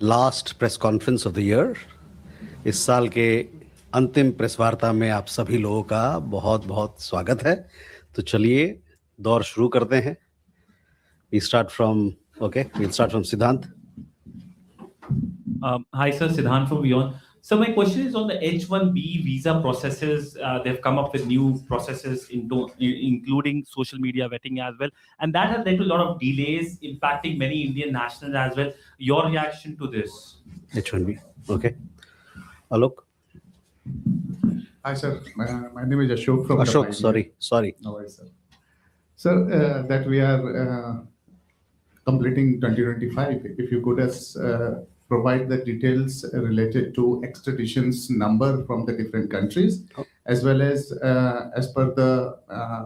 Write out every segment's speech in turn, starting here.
Last press conference of the year, इस साल के अंतिम प्रेस वार्ता में आप सभी लोगों का बहुत बहुत स्वागत है। तो चलिए दौर शुरू करते हैं। we'll start from Siddhant. Hi, sir. Siddhant from Beyond. So my question is on the H-1B visa processes. They've come up with new processes including social media vetting as well. And that has led to a lot of delays impacting many Indian nationals as well. Your reaction to this? H-1B. Okay. Alok? Hi, sir. My name is Ashok from Ashok, sorry. No worries, sir. Sir, that we are completing 2025, if you could provide the details related to extraditions number from the different countries, as well as per the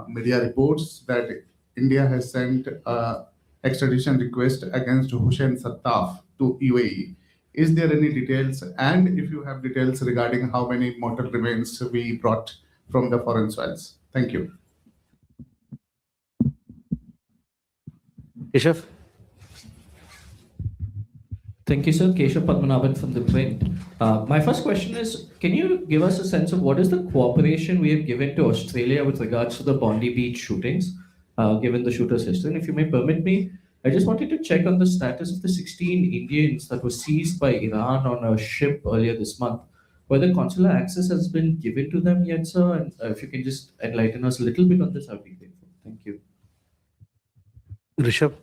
media reports that India has sent extradition request against Hussein Sattaf to UAE. Is there any details? And if you have details regarding how many mortal remains we brought from the foreign soils? Thank you. Keshav? Thank you, sir. Keshav Padmanabhan from The Print. My first question is, can you give us a sense of what is the cooperation we have given to Australia with regards to the Bondi Beach shootings, given the shooter's history? And if you may permit me, I just wanted to check on the status of the 16 Indians that were seized by Iran on a ship earlier this month. Whether consular access has been given to them yet, sir? And if you can just enlighten us a little bit on this, I'd be grateful. Thank you. Rishabh?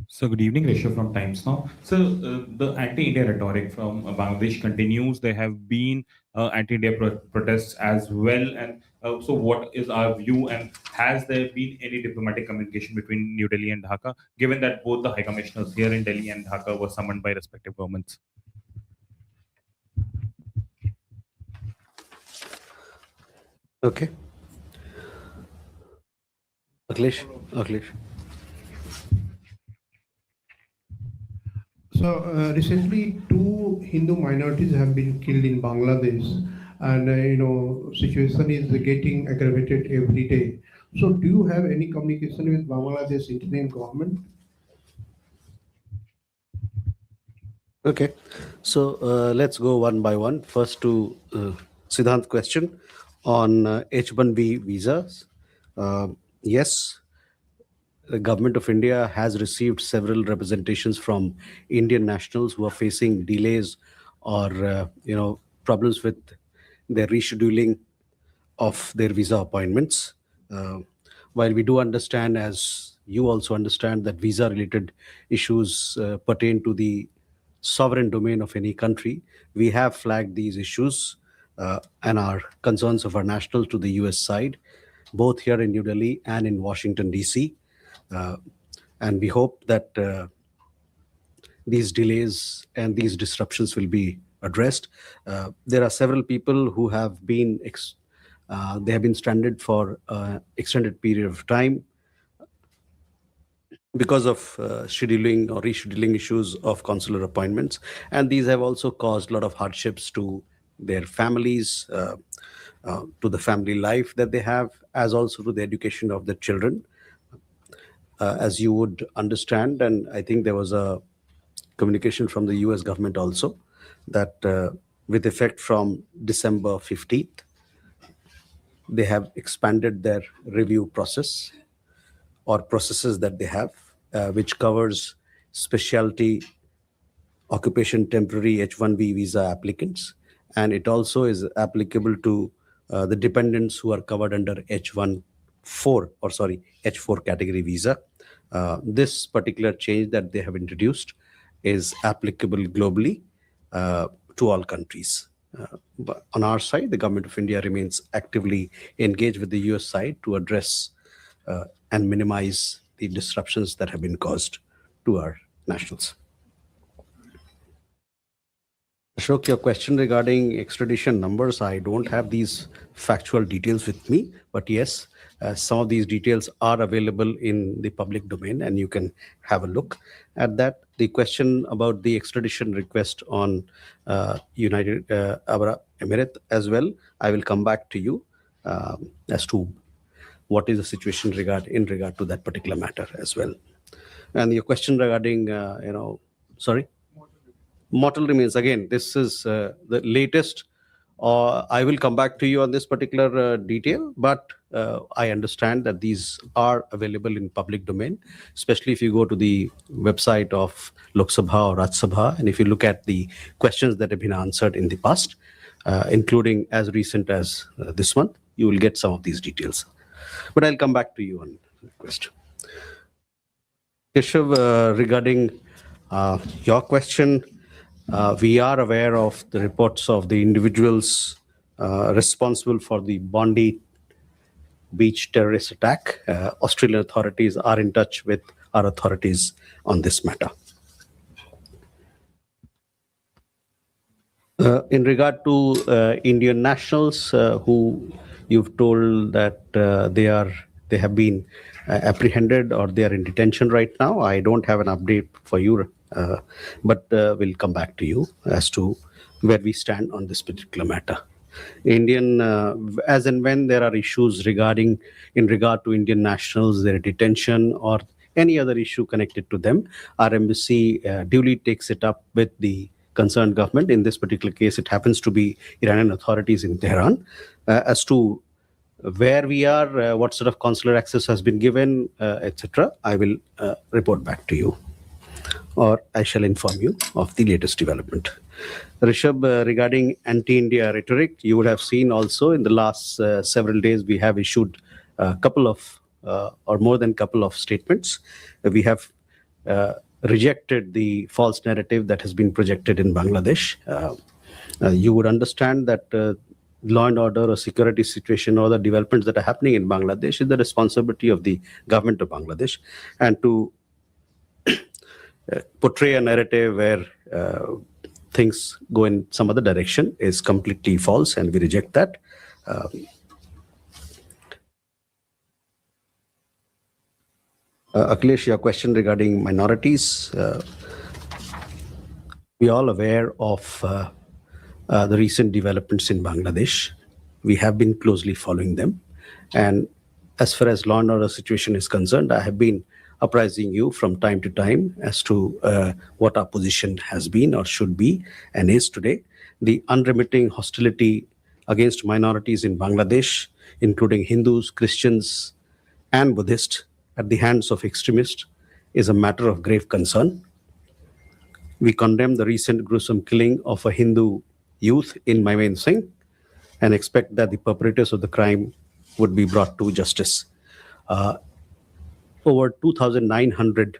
So good evening, Rishabh from Times Now. So the anti-India rhetoric from Bangladesh continues. There have been anti-India protests as well. And so what is our view, and has there been any diplomatic communication between New Delhi and Dhaka, given that both the High Commissioners here in Delhi and Dhaka were summoned by respective governments? Okay. Akhilesh? So recently, 2 Hindu minorities have been killed in Bangladesh, and situation is getting aggravated every day. So, do you have any communication with Bangladesh interim government? Okay. So let's go one by one. First to Siddhant's question on H-1B visas. Yes. The government of India has received several representations from Indian nationals who are facing delays or problems with their rescheduling of their visa appointments. While we do understand, as you also understand, that visa-related issues pertain to the sovereign domain of any country, we have flagged these issues and our concerns of our nationals to the US side, both here in New Delhi and in Washington, D.C. And we hope that these delays and these disruptions will be addressed. There are several people who have been stranded for an extended period of time because of scheduling or rescheduling issues of consular appointments. And these have also caused a lot of hardships to their families, to the family life that they have, as also to the education of their children. As you would understand, and I think there was a communication from the US government also, that with effect from December 15th, they have expanded their review process or processes that they have, which covers specialty occupation temporary H-1B visa applicants. And it also is applicable to the dependents who are covered under H4 category visa. This particular change that they have introduced is applicable globally to all countries. But on our side, the government of India remains actively engaged with the US side to address and minimize the disruptions that have been caused to our nationals. Ashok, your question regarding extradition numbers, I don't have these factual details with me, but yes, some of these details are available in the public domain and you can have a look at that. The question about the extradition request on United Arab Emirates as well, I will come back to you as to what is the situation in regard to that particular matter as well. And your question regarding, sorry? Mortal remains. Again, this is the latest. I will come back to you on this particular detail, but I understand that these are available in public domain, especially if you go to the website of Lok Sabha or Raj Sabha, and if you look at the questions that have been answered in the past, including as recent as this month, you will get some of these details. But I'll come back to you on the question. Keshav, regarding your question, we are aware of the reports of the individuals responsible for the Bondi beach terrorist attack. Australian authorities are in touch with our authorities on this matter. In regard to Indian nationals who you've told that they have been apprehended or they are in detention right now, I don't have an update for you, but we'll come back to you as to where we stand on this particular matter. Indian, as and when there are issues in regard to Indian nationals, their detention or any other issue connected to them, our embassy duly takes it up with the concerned government. In this particular case, it happens to be Iranian authorities in Tehran, as to where we are, what sort of consular access has been given, etc. I will report back to you, or I shall inform you of the latest development. Rishabh, regarding anti-India rhetoric, you would have seen also in the last several days, we have issued a couple of, or more than a couple of statements. We have rejected the false narrative that has been projected in Bangladesh. You would understand that law and order or security situation or the developments that are happening in Bangladesh is the responsibility of the government of Bangladesh. And to portray a narrative where things go in some other direction is completely false, and we reject that. Akhilesh, your question regarding minorities. We are all aware of the recent developments in Bangladesh. We have been closely following them. And as far as law and order situation is concerned, I have been apprising you from time to time as to what our position has been or should be and is today. The unremitting hostility against minorities in Bangladesh, including Hindus, Christians, and Buddhists, at the hands of extremists, is a matter of grave concern. We condemn the recent gruesome killing of a Hindu youth in Maimain Singh and expect that the perpetrators of the crime would be brought to justice. Over 2,900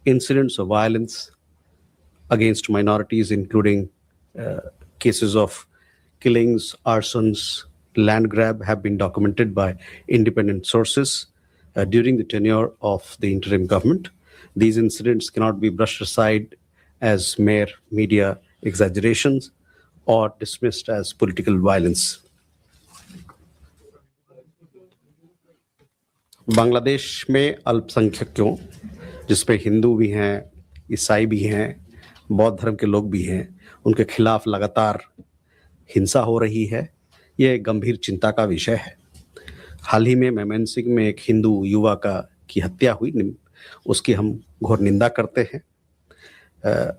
incidents of violence against minorities, including cases of killings, arsons, land grab, have been documented by independent sources during the tenure of the interim government. These incidents cannot be brushed aside as mere media exaggerations or dismissed as political violence. Bangladesh में अल्पसंख्यकों, जिसपे हिंदू भी हैं, ईसाई भी हैं, बौद्ध धर्म के लोग भी हैं, उनके खिलाफ लगातार हिंसा हो रही है। ये गंभीर चिंता का विषय है। हाल ही में मैमन सिंह में एक हिंदू युवा की हत्या हुई, उसकी हम घोर निंदा करते हैं।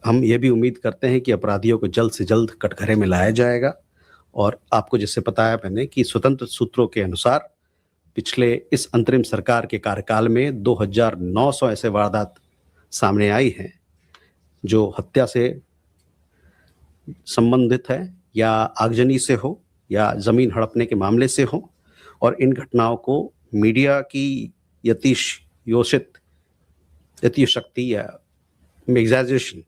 हम ये भी उम्मीद करते हैं कि अपराधियों को जल्द से जल्द कटघरे में लाया जाएगा। और आपको जैसे बताया मैंने कि स्वतंत्र सूत्रों के अनुसार पिछले इस अंतरिम सरकार के कार्यकाल में 2900 ऐसे वारदात सामने आई हैं जो हत्या से संबंधित है, या आगजनी से हो, या जमीन हड़पने के मामले से हो। और इन घटनाओं को मीडिया की यतिशक्ति या एग्जैजरेशन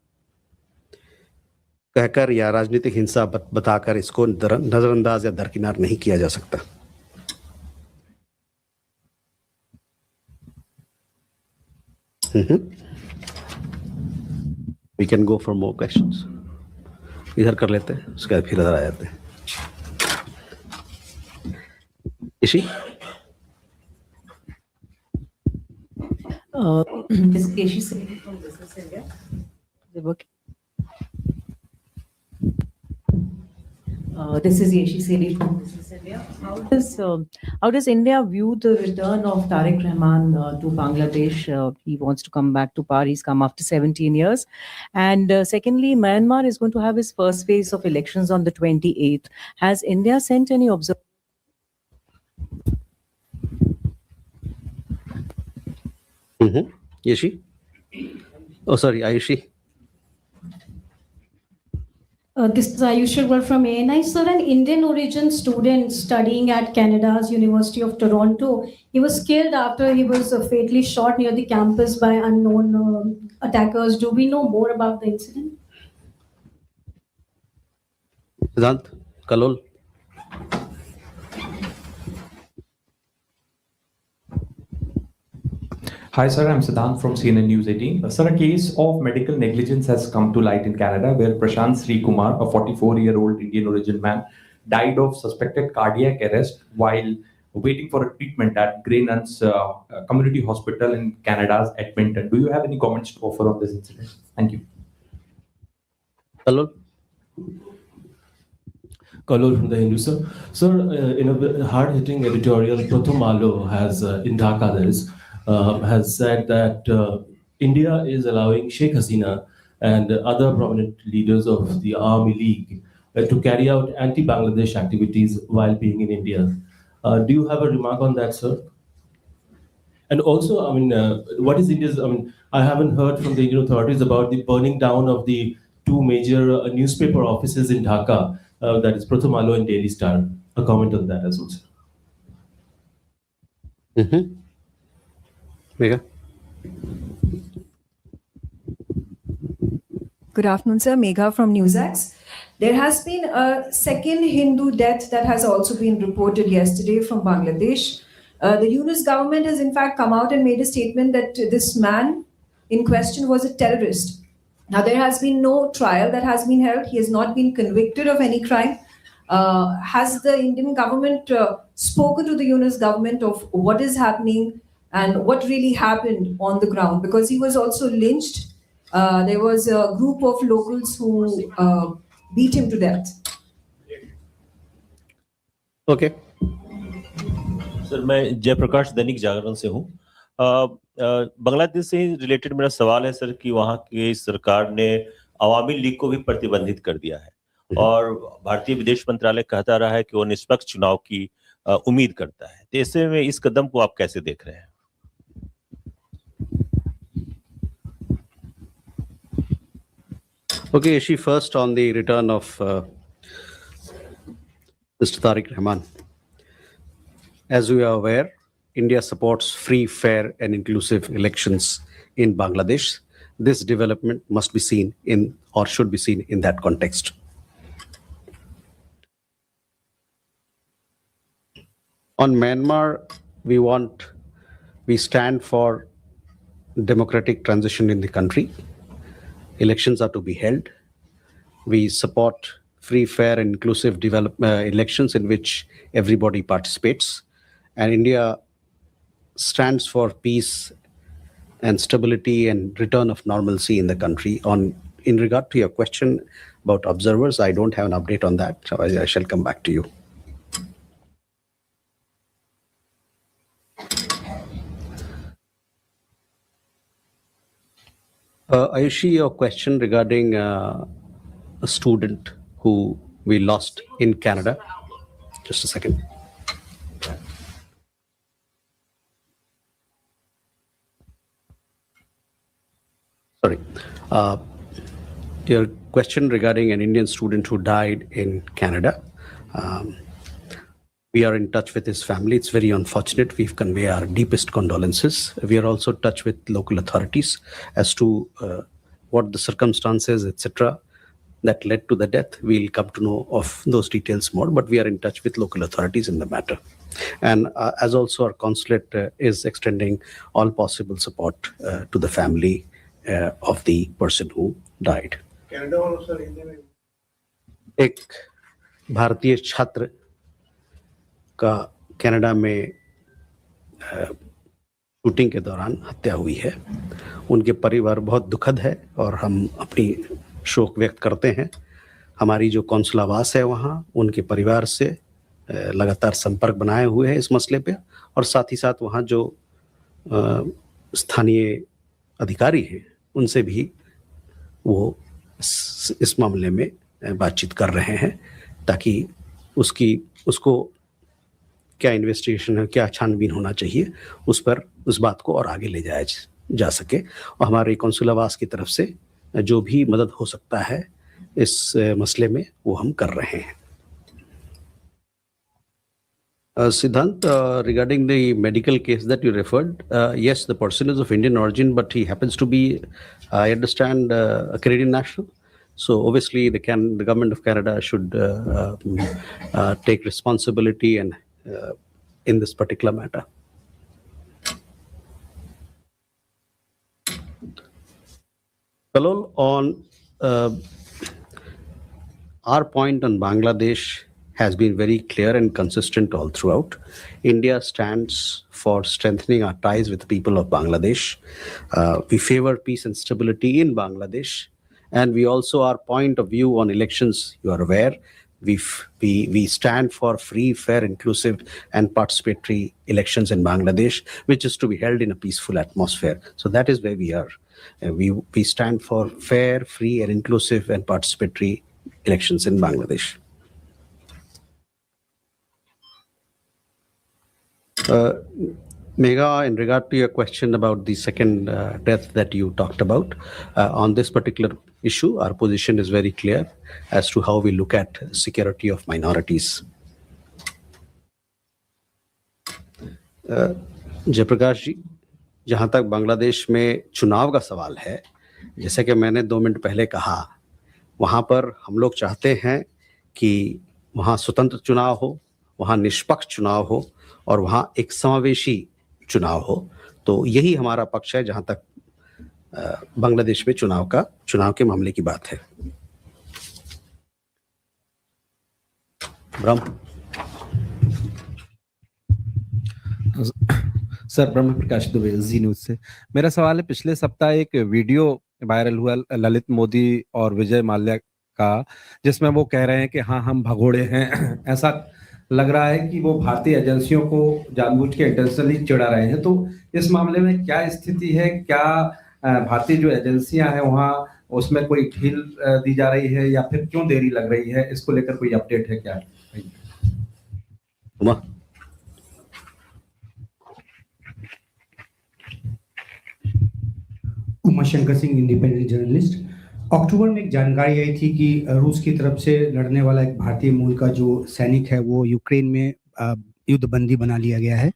कहकर या राजनीतिक हिंसा बताकर इसको नजरअंदाज या दरकिनार नहीं किया जा सकता। We can go for more questions. इधर कर लेते हैं, उसके बाद फिर इधर आ जाते हैं। Ishi? Ms. Keshi Singh from Business India. Is it working? This is Yeshi Seli from Business India. How does India view the return of Tariq Rahman to Bangladesh? He wants to come back to power. He's come after 17 years. And secondly, Myanmar is going to have his first phase of elections on the 28th. Has India sent any observers? Yeshi? Oh, sorry, Ayushi. This is Ayush Agarwal from ANI. Sir, an Indian origin student studying at Canada's University of Toronto, he was killed after he was fatally shot near the campus by unknown attackers. Do we know more about the incident? Siddhant, Kalol. Hi, sir. I'm Siddhant from CNN News 18. Sir, a case of medical negligence has come to light in Canada where Prashant Sri Kumar, a 44-year-old Indian origin man, died of suspected cardiac arrest while waiting for a treatment at Grey Nuns Community Hospital in Canada's Edmonton. Do you have any comments to offer on this incident? Thank you. Kalol. Kalol from the Hindu, sir. Sir, in a hard-hitting editorial, Pratham Alo has, in Dhaka, has said that India is allowing Sheikh Hasina and other prominent leaders of the Army League to carry out anti-Bangladesh activities while being in India. Do you have a remark on that, sir? And also, I mean, what is India's, I mean, I haven't heard from the Indian authorities about the burning down of the two major newspaper offices in Dhaka, that is Pratham Alo and Daily Star. A comment on that as well, sir. Megha. Good afternoon, sir. Megha from NewsX. There has been a second Hindu death that has also been reported yesterday from Bangladesh. The Yunus government has in fact come out and made a statement that this man in question was a terrorist. Now, there has been no trial that has been held. He has not been convicted of any crime. Has the Indian government spoken to the Yunus government of what is happening and what really happened on the ground? Because he was also lynched. There was a group of locals who beat him to death. Okay. Sir मैं जयप्रकाश दैनिक जागरण से हूँ। बांग्लादेश से related मेरा सवाल है sir कि वहाँ की सरकार ने अवामी लीग को भी प्रतिबंधित कर दिया है और भारतीय विदेश मंत्रालय कहता रहा है कि वो निष्पक्ष चुनाव की उम्मीद करता है। तो ऐसे में इस कदम को आप कैसे देख रहे हैं? Okay, Yeshi, first on the return of Mr. Tariq Rahman. As we are aware, India supports free, fair, and inclusive elections in Bangladesh. This development must be seen in, or should be seen in that context. On Myanmar, we stand for democratic transition in the country. Elections are to be held. We support free, fair, and inclusive elections in which everybody participates. And India stands for peace and stability and return of normalcy in the country. In regard to your question about observers, I don't have an update on that. So I shall come back to you. Ayushi, your question regarding a student who we lost in Canada. Just a second. Sorry. Your question regarding an Indian student who died in Canada. We are in touch with his family. It's very unfortunate. We've conveyed our deepest condolences. We are also in touch with local authorities as to what the circumstances, etc., that led to the death. We'll come to know of those details more, but we are in touch with local authorities in the matter. And as also our consulate is extending all possible support to the family of the person who died. एक भारतीय छात्र का Canada में shooting के दौरान हत्या हुई है। उनके परिवार बहुत दुखद है और हम अपनी शोक व्यक्त करते हैं। हमारी जो कौंसलावास है वहाँ उनके परिवार से लगातार संपर्क बनाए हुए हैं इस मसले पे, और साथ ही साथ वहाँ जो स्थानीय अधिकारी हैं उनसे भी वो इस मामले में बातचीत कर रहे हैं, ताकि उसको क्या इन्वेस्टिगेशन है, क्या छानबीन होना चाहिए, उस बात को और आगे ले जाया जा सके। और हमारे कौंसलावास की तरफ से जो भी मदद हो सकता है इस मसले में वो हम कर रहे हैं। Siddhant, regarding the medical case that you referred, yes, the person is of Indian origin, but he happens to be, I understand, a Canadian national. So obviously, the government of Canada should take responsibility and in this particular matter. Kalol, on our point on Bangladesh has been very clear and consistent all throughout. India stands for strengthening our ties with the people of Bangladesh. We favor peace and stability in Bangladesh. And we also, our point of view on elections, you are aware, we stand for free, fair, inclusive, and participatory elections in Bangladesh, which is to be held in a peaceful atmosphere. So that is where we are. We stand for fair, free, and inclusive and participatory elections in Bangladesh. Megha, in regard to your question about the second death that you talked about, on this particular issue, our position is very clear as to how we look at security of minorities. Jayaprakash जी, जहाँ तक बांग्लादेश में चुनाव का सवाल है, जैसे कि मैंने 2 मिनट पहले कहा, वहाँ पर हम लोग चाहते हैं कि वहाँ स्वतंत्र चुनाव हो, वहाँ निष्पक्ष चुनाव हो, और वहाँ एक समावेशी चुनाव हो। तो यही हमारा पक्ष है जहाँ तक बांग्लादेश में चुनाव के मामले की बात है। ब्रह्म सर, ब्रह्म प्रकाश दुबे, जी न्यूज से। मेरा सवाल है, पिछले सप्ताह एक वीडियो वायरल हुआ ललित मोदी और विजय माल्या का, जिसमें वो कह रहे हैं कि हाँ हम भगोड़े हैं। ऐसा लग रहा है कि वो भारतीय एजेंसियों को जानबूझ के इंटेंशनली चिढ़ा रहे हैं। तो इस मामले में क्या स्थिति है? क्या भारतीय जो एजेंसियां हैं वहाँ उसमें कोई ढील दी जा रही है, या फिर क्यों देरी लग रही है? इसको लेकर कोई अपडेट है क्या? Uma Shankar Singh, independent journalist. अक्टूबर में एक जानकारी आई थी कि रूस की तरफ से लड़ने वाला एक भारतीय मूल का जो सैनिक है वो यूक्रेन में युद्धबंदी बना लिया गया है।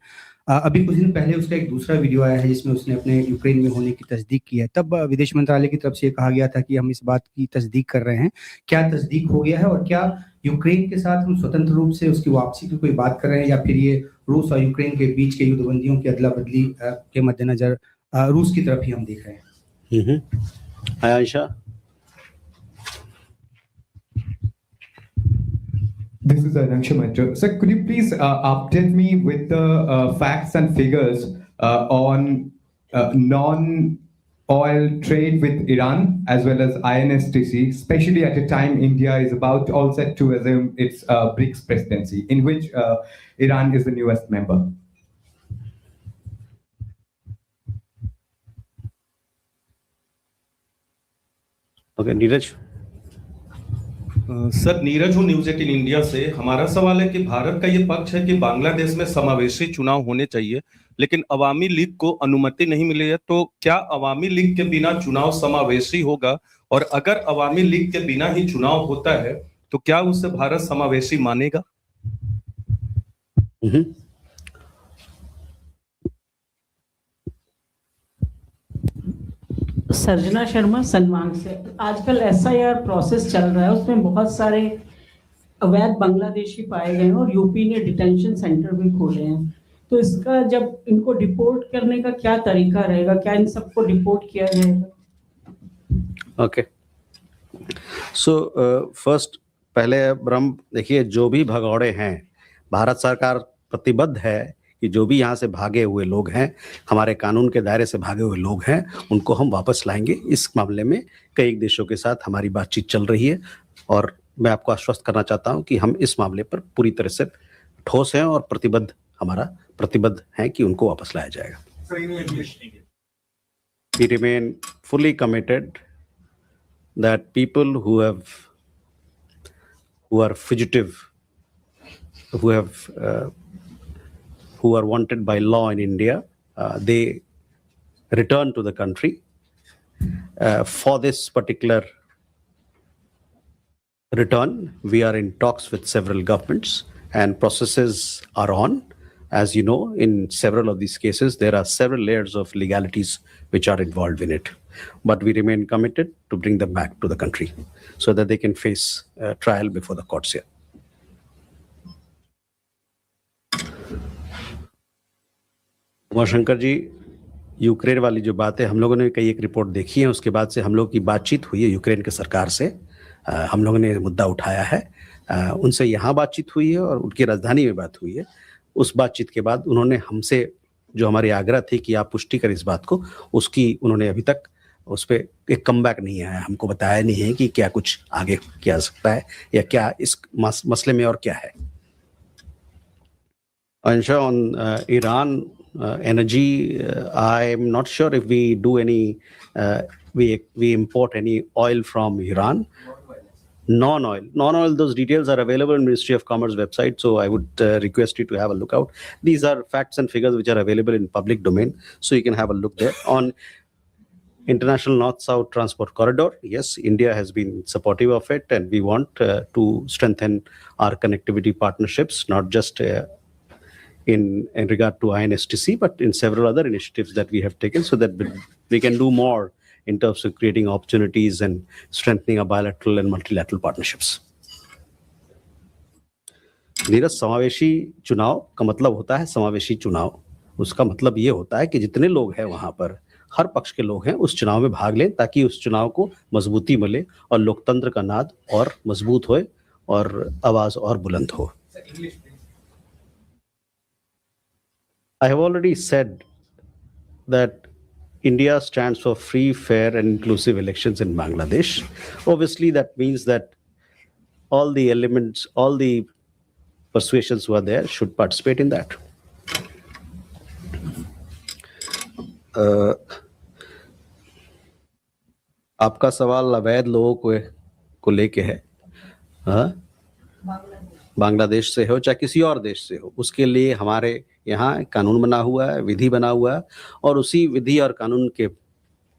अभी कुछ दिन पहले उसका एक दूसरा वीडियो आया है जिसमें उसने अपने यूक्रेन में होने की तस्दीक की है। तब विदेश मंत्रालय की तरफ से कहा गया था कि हम इस बात की तस्दीक कर रहे हैं। क्या तस्दीक हो गया है, और क्या यूक्रेन के साथ हम स्वतंत्र रूप से उसकी वापसी की कोई बात कर रहे हैं, या फिर ये रूस और यूक्रेन के बीच के युद्धबंदियों की अदला बदली के मद्देनजर रूस की तरफ ही हम देख रहे हैं? Ayesha. This is Anansha Mitra. Sir, could you please update me with the facts and figures on non-oil trade with Iran as well as INSTC, especially at a time India is about all set to assume its BRICS presidency, in which Iran is the newest member? Okay, Neeraj. Sir, Neeraj हूँ news 18 India से। हमारा सवाल है कि भारत का ये पक्ष है कि बांग्लादेश में समावेशी चुनाव होने चाहिए, लेकिन अवामी लीग को अनुमति नहीं मिली है। तो क्या अवामी लीग के बिना चुनाव समावेशी होगा, और अगर अवामी लीग के बिना ही चुनाव होता है तो क्या उसे भारत समावेशी मानेगा? सर्जना शर्मा, सनमांग से। आजकल SIR प्रोसेस चल रहा है, उसमें बहुत सारे अवैध बांग्लादेशी पाए गए हैं और यूपी ने डिटेंशन सेंटर भी खोले हैं। तो इसका जब इनको डिपोर्ट करने का क्या तरीका रहेगा? क्या इन सबको डिपोर्ट किया जाएगा? ओके, सो फर्स्ट पहले ब्रह्म देखिए, जो भी भगौड़े हैं, भारत सरकार प्रतिबद्ध है कि जो भी यहाँ से भागे हुए लोग हैं, हमारे कानून के दायरे से भागे हुए लोग हैं, उनको हम वापस लाएंगे। इस मामले में कई देशों के साथ हमारी बातचीत चल रही है, और मैं आपको आश्वस्त करना चाहता हूं कि हम इस मामले पर पूरी तरह से ठोस हैं और प्रतिबद्ध हैं कि उनको वापस लाया जाएगा. We remain fully committed that people who are fugitive, who are wanted by law in India, they return to the country. For this particular return, we are in talks with several governments and processes are on. As you know, in several of these cases, there are several layers of legalities which are involved in it. But we remain committed to bring them back to the country so that they can face trial before the courts here. Umashankar ji, Ukraine वाली जो बात है, हम लोगों ने कई एक report देखी है, उसके बाद से हम लोग की बातचीत हुई है यूक्रेन के सरकार से. हम लोगों ने मुद्दा उठाया है, उनसे यहाँ बातचीत हुई है और उनकी राजधानी में बात हुई है. उस बातचीत के बाद उन्होंने हमसे जो हमारी आग्रह थी कि आप पुष्टि करें इस बात को, उसकी उन्होंने अभी तक उस पर एक कमबैक नहीं आया. हमको बताया नहीं है कि क्या कुछ आगे किया जा सकता है या क्या इस मसले में और क्या है. Ansha, on Iran energy, I'm not sure if we do any, we import any oil from Iran. Non-oil, those details are available in Ministry of Commerce website. So I would request you to have a look out. These are facts and figures which are available in public domain. So you can have a look there. On International North-South Transport Corridor, yes, India has been supportive of it, and we want to strengthen our connectivity partnerships, not just in regard to INSTC, but in several other initiatives that we have taken so that we can do more in terms of creating opportunities and strengthening our bilateral and multilateral partnerships. Neeraj, समावेशी चुनाव का मतलब होता है समावेशी चुनाव. उसका मतलब ये होता है कि जितने लोग हैं वहां पर, हर पक्ष के लोग हैं, उस चुनाव में भाग लें ताकि उस चुनाव को मजबूती मिले और लोकतंत्र का नाद और मजबूत होए और आवाज और बुलंद हो. I have already said that India stands for free, fair, and inclusive elections in Bangladesh. Obviously, that means that all the elements, all the persuasions who are there should participate in that. आपका सवाल अवैध लोगों को लेके है. बांग्लादेश से हो चाहे किसी और देश से हो, उसके लिए हमारे यहाँ कानून बना हुआ है, विधि बना हुआ है, और उसी विधि और कानून के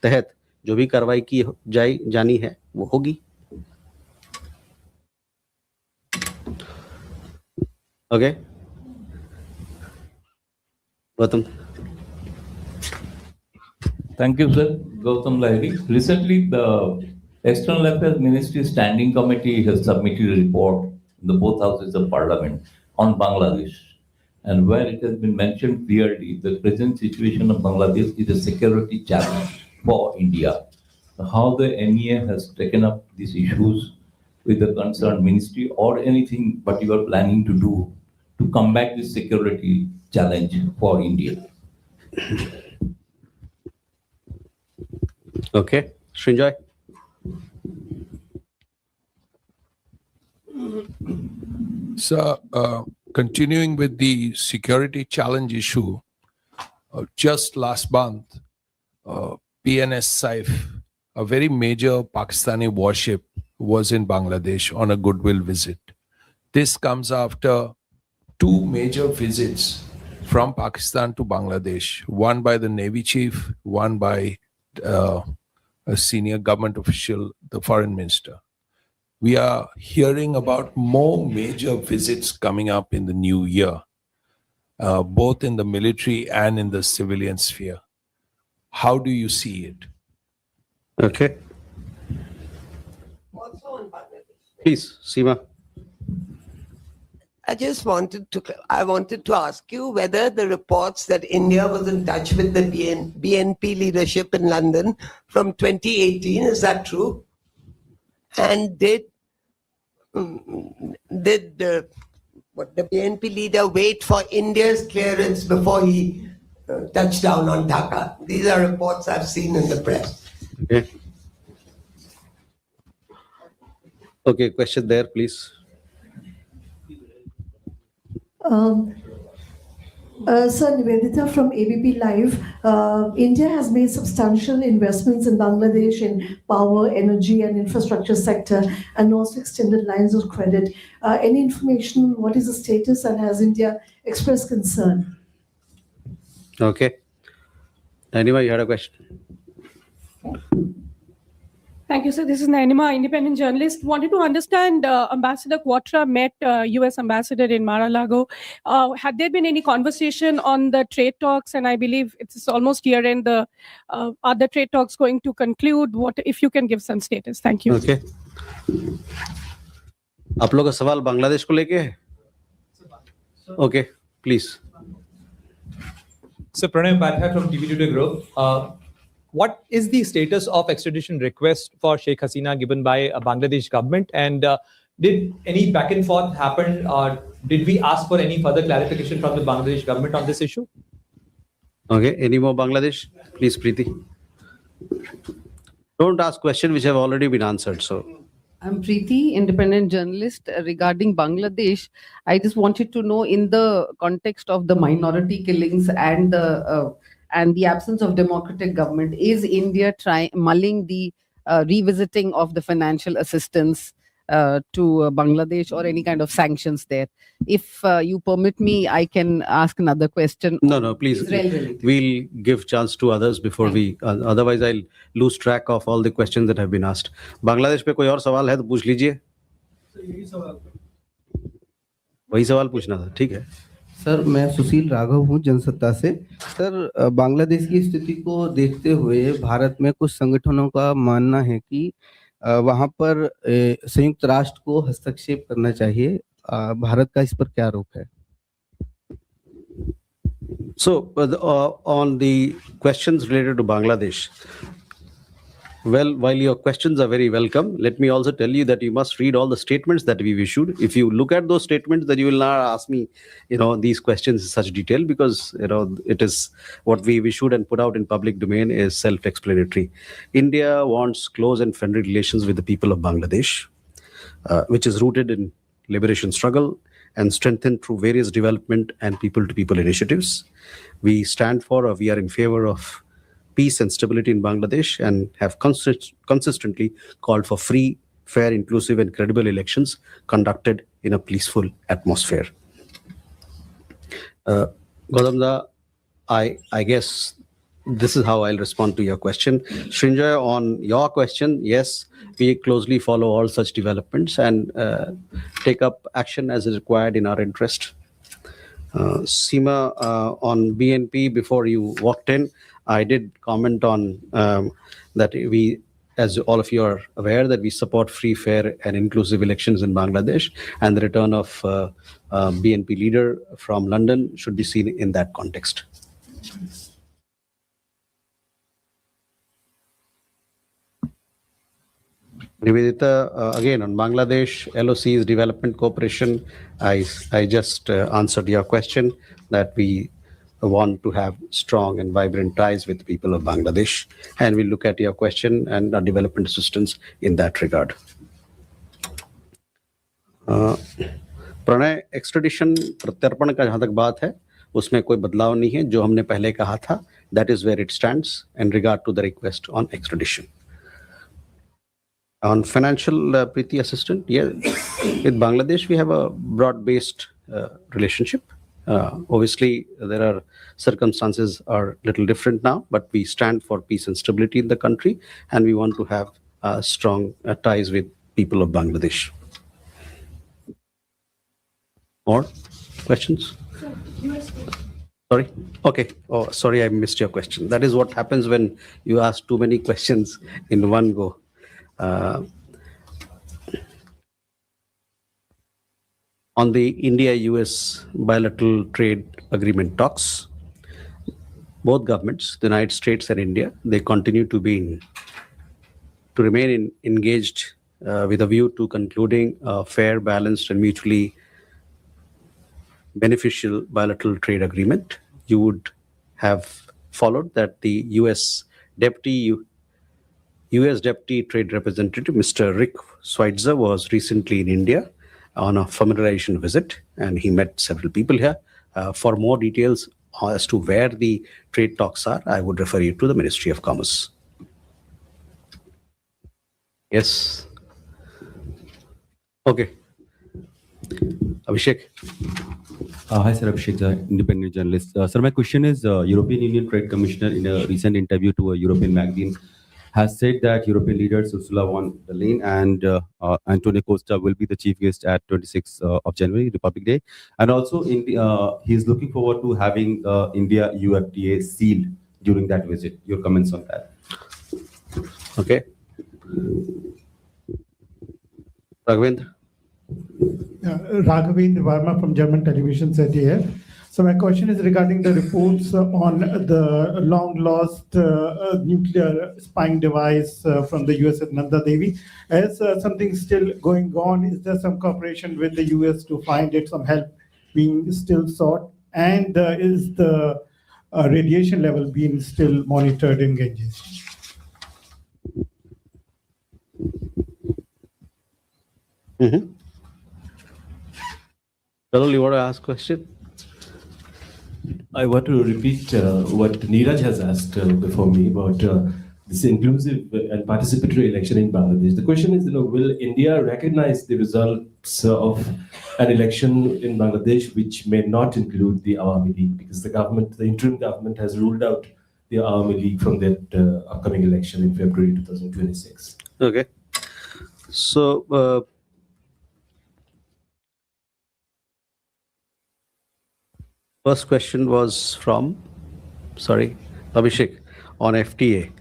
तहत जो भी कार्रवाई की जानी है वो होगी. Okay, Gautam. Thank you, sir. Gautam Lahiri. Recently, the External Affairs Ministry Standing Committee has submitted a report in the both houses of Parliament on Bangladesh, and where it has been mentioned clearly, the present situation of Bangladesh is a security challenge for India. How the NEA has taken up these issues with the concerned ministry, or anything what you are planning to do to combat this security challenge for India? Okay, Srinjoy. So, continuing with the security challenge issue, just last month, PNS Saif, a very major Pakistani warship, was in Bangladesh on a goodwill visit. This comes after two major visits from Pakistan to Bangladesh, one by the Navy chief, one by a senior government official, the foreign minister. We are hearing about more major visits coming up in the new year, both in the military and in the civilian sphere. How do you see it? Okay. Please, Seema. I wanted to ask you whether the reports that India was in touch with the BNP leadership in London from 2018, is that true? And did the BNP leader wait for India's clearance before he touched down on Dhaka? These are reports I've seen in the press. Okay. Okay, question there, please. Sir, Nivedita from ABP Live. India has made substantial investments in Bangladesh in power, energy, and infrastructure sector, and also extended lines of credit. Any information? What is the status, and has India expressed concern? Okay. Anyway, you had a question. Thank you, sir. This is Nainima, independent journalist. Wanted to understand, Ambassador Quatra met U.S. Ambassador in Mar-a-Lago. Had there been any conversation on the trade talks? And I believe it's almost year-end. Are the trade talks going to conclude? What, if you can give some status? Thank you. Okay. आप लोग का सवाल बांग्लादेश को लेके है? Okay, please. So Pranay Upadhyay from TV Today Group. What is the status of extradition request for Sheikh Hasina given by Bangladesh government? And did any back and forth happen? Did we ask for any further clarification from the Bangladesh government on this issue? Okay, any more Bangladesh? Please, Preeti. Don't ask questions which have already been answered. So. I'm Preeti, independent journalist. Regarding Bangladesh, I just wanted to know, in the context of the minority killings and the absence of democratic government, is India mulling the revisiting of the financial assistance to Bangladesh or any kind of sanctions there? If you permit me, I can ask another question. No, please. We'll give chance to others before we. Otherwise, I'll lose track of all the questions that have been asked. Bangladesh पे कोई और सवाल है तो पूछ लीजिए. वही सवाल पूछना था, ठीक है. सर, मैं सुशील राघव हूँ जनसत्ता से. सर, बांग्लादेश की स्थिति को देखते हुए भारत में कुछ संगठनों का मानना है कि वहाँ पर संयुक्त राष्ट्र को हस्तक्षेप करना चाहिए. भारत का इस पर क्या रोक है? So, on the questions related to Bangladesh, well, while your questions are very welcome, let me also tell you that you must read all the statements that we've issued. If you look at those statements, then you will not ask me, these questions in such detail, because, it is what we've issued and put out in public domain is self-explanatory. India wants close and friendly relations with the people of Bangladesh, which is rooted in liberation struggle and strengthened through various development and people-to-people initiatives. We stand for, or we are in favor of peace and stability in Bangladesh, and have consistently called for free, fair, inclusive, and credible elections conducted in a peaceful atmosphere. Gautamda, I guess this is how I'll respond to your question. Srinjoy, on your question, yes, we closely follow all such developments and take up action as is required in our interest. Seema, on BNP, before you walked in, I did comment on that we, as all of you are aware, that we support free, fair, and inclusive elections in Bangladesh, and the return of BNP leader from London should be seen in that context. Nivedita, again on Bangladesh, LOC's development cooperation, I just answered your question that we want to have strong and vibrant ties with the people of Bangladesh, and we'll look at your question and our development assistance in that regard. Pranay, एक्स्ट्रेडिशन प्रत्यर्पण का जहां तक बात है उसमें कोई बदलाव नहीं है. जो हमने पहले कहा था, that is where it stands in regard to the request on extradition. On financial Preeti assistance, yeah, with Bangladesh we have a broad-based relationship. Obviously, there are circumstances are little different now, but we stand for peace and stability in the country, and we want to have strong ties with people of Bangladesh. More questions? Sorry? Okay. Oh, sorry, I missed your question. That is what happens when you ask too many questions in one go. On the India-US bilateral trade agreement talks, both governments, the United States and India, they continue to remain engaged with a view to concluding a fair, balanced, and mutually beneficial bilateral trade agreement. You would have followed that the US Deputy US Deputy Trade Representative Mr. Rick Schweitzer was recently in India on a familiarization visit, and he met several people here. For more details as to where the trade talks are, I would refer you to the Ministry of Commerce. Yes. Okay. Abhishek. Hi, sir. Abhishek, independent journalist. Sir, my question is, European Union Trade Commissioner in a recent interview to a European magazine has said that European leaders Ursula von der Leyen and Antonio Costa will be the chief guest at 26th of January, Republic Day. And also, he is looking forward to having India-EU FTA sealed during that visit. Your comments on that? Okay. Raghavendra. Raghavendra Verma from German television said here. So my question is regarding the reports on the long-lost nuclear spying device from the US at Nanda Devi. Is something still going on? Is there some cooperation with the US to find it, some help being still sought? And is the radiation level being still monitored in Ganges? Mm-hmm. Carol, you want to ask a question? I want to repeat what Neeraj has asked before me about this inclusive and participatory election in Bangladesh. The question is, will India recognize the results of an election in Bangladesh which may not include the Awami League? Because the interim government has ruled out the Awami League from that upcoming election in February 2026. Okay. So, first question was from, Abhishek, on FTA.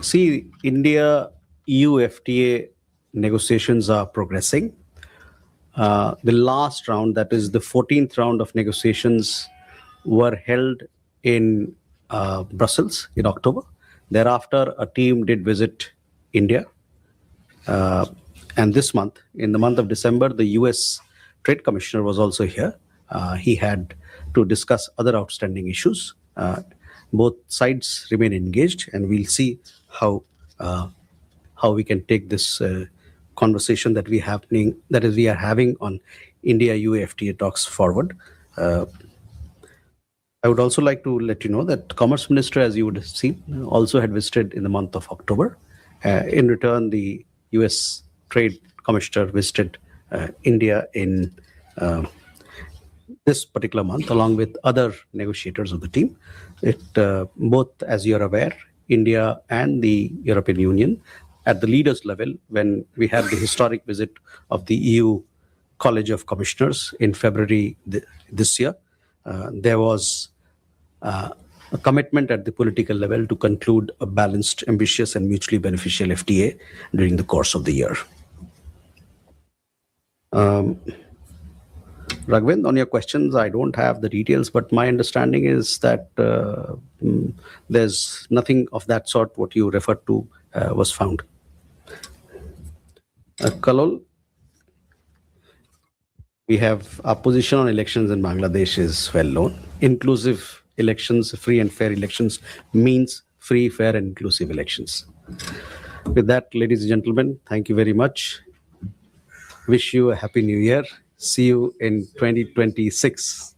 See, India-EU FTA negotiations are progressing. The last round, that is the 14th round of negotiations, were held in Brussels in October. Thereafter, a team did visit India. And this month, in the month of December, the US Trade Commissioner was also here. He had to discuss other outstanding issues. Both sides remain engaged, and we'll see how we can take this conversation that we are having on India-EU FTA talks forward. I would also like to let you know that Commerce Minister, as you would have seen, also had visited in the month of October. In return, the US Trade Commissioner visited India in this particular month, along with other negotiators of the team. Both, as you're aware, India and the European Union, at the leaders level, when we had the historic visit of the EU College of Commissioners in February this year, there was a commitment at the political level to conclude a balanced, ambitious, and mutually beneficial FTA during the course of the year. Raghavendra, on your questions, I don't have the details, but my understanding is that there's nothing of that sort what you referred to was found. Kalol, we have our position on elections in Bangladesh is well known. Inclusive elections, free and fair elections means free, fair, and inclusive elections. With that, ladies and gentlemen, thank you very much. Wish you a happy new year. See you in 2026.